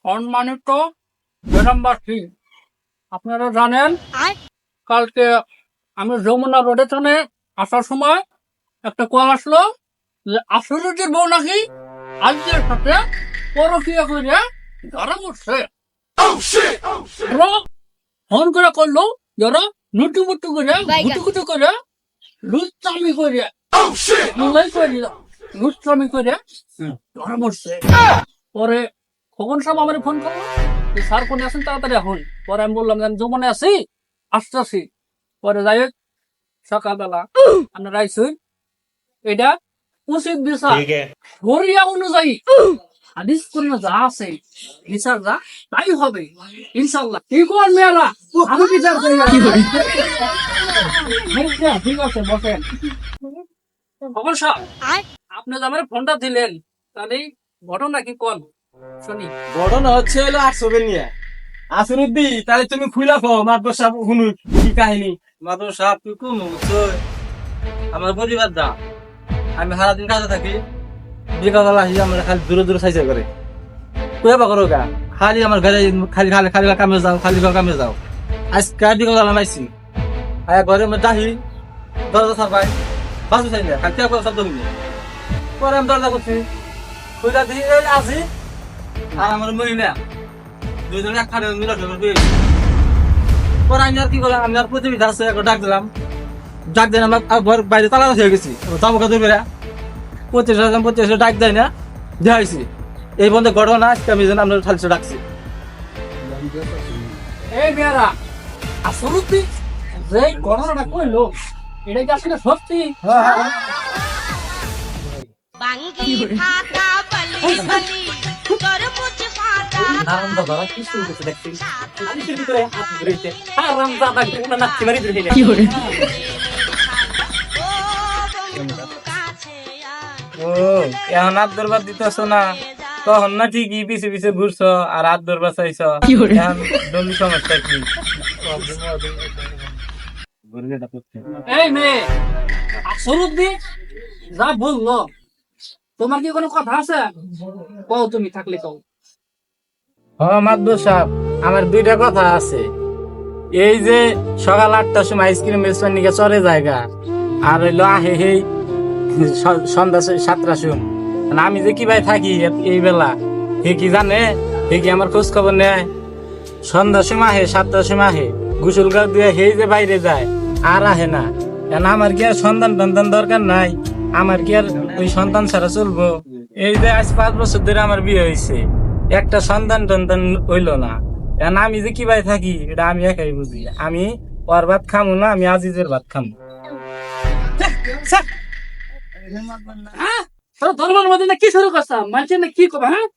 সম্মানিত গ্রামবাসী, আপনারা জানেন কালকে আমি যমুনা রোডের টানে আসার সময় একটা কল আসলো যে আসরুদ্দির বউ নাকি আজকের সাথে পরকীয়া করে ধরা পড়ছে। ফোন করে করলো যারা নুটুপুটু করে গুটুকুটু করে লুচ্চামি করে লুচ্চামি করে ধরা পড়ছে। পরে খোকন সাহেব আমার ফোন করলো যে স্যার ফোনে আসেন তাড়াতাড়ি এখন। পরে আমি বললাম যে আমি যমুনে আছি, আসতেছি। পরে যাই হোক সকালবেলা আপনারা আইসুন, এটা উচিত বিচার শরিয়া অনুযায়ী হাদিস কোরআনে যা আছে বিচার যা তাই হবে ইনশাআল্লাহ। কি কোন মেয়েরা আমি বিচার করি। ঠিক আছে বসেন। খবর সাহেব, আপনি যে আমার ফোনটা দিলেন তাহলে ঘটনা কি কোন শুনি। ঘটনা হচ্ছে হলো আসবে নিয়ে আসরুদ্দি, তাহলে তুমি খুলা কো মাদর সাহেব শুনু কি কাহিনী। মাদর সাহেব তুই কোন আমার পরিবার দা, আমি সারাদিন কাজে থাকি, বিকাল আসি আমরা খালি দূরে দূরে সাইজা করে কয়ে বা করো গা, খালি আমার ঘরে খালি খালি খালি কামে যাও, খালি কামে যাও। আজকে বিকাল আইসি আয়া ঘরে ডাহি দরজা সারবাই বাসু চাই না খালি শব্দ শুনি। পরে আমি দরজা করছি খুঁজা দিয়ে আসি আর আমার মহিলা দুইজনে এক খাটে মিলা পরে আমি আর কি করলাম, আমি আর প্রতিবিধি আছে ডাক দিলাম। ডাক দেয় আমার ঘর বাইরে তালা হয়ে গেছি, যাবো কাজ করে 25 ডাক দেয় না দেখাইছি। এই বন্ধে ঘটনা আজকে আমি যেন আপনার খালি ডাকছি। এই মেয়েরা আসরুদ্দি যে ঘটনাটা কইলো এটা কি আসলে সত্যি? ও এখন হাত ধরবার দিতেছ না, তখন না ঠিকই পিছে পিছে ঘুরছ আর হাত ধরবার চাইছ। এখন জলদি সমস্যা কি? এই মেয়ে আসরুদ্দি যা বললো তোমার কি কোনো কথা আছে? কও তুমি থাকলে কও। মাদবর সাহেব, আমার দুইটা কথা আছে। এই যে সকাল 8টার সময় আইসক্রিম বেচবার নিকে চরে জায়গা, আর হইলো আহে হেই সন্ধ্যা 7টার সময়। আমি যে কি ভাই থাকি এই বেলা, হে কি জানে, হে কি আমার খোঁজ খবর নেয়। সন্ধ্যার সময় আহে, 7টার সময় আহে, গোসল গাছ দিয়ে হেই যে বাইরে যায় আর আহে না। আমার কি আর সন্তান টন্তান দরকার নাই? আমার কি আর ওই সন্তান ছাড়া চলবো? এই যে আজ 5 বছর ধরে আমার বিয়ে হয়েছে, একটা সন্তান টন্তান হইলো না। আমি যে কি ভাই থাকি এটা আমি একাই বুঝি। আমি ওর ভাত খামু না, আমি আজিজের ভাত খামু। হ্যাঁ ধর্মের মধ্যে না কি শুরু করছাম মানুষের না কি কবে? হ্যাঁ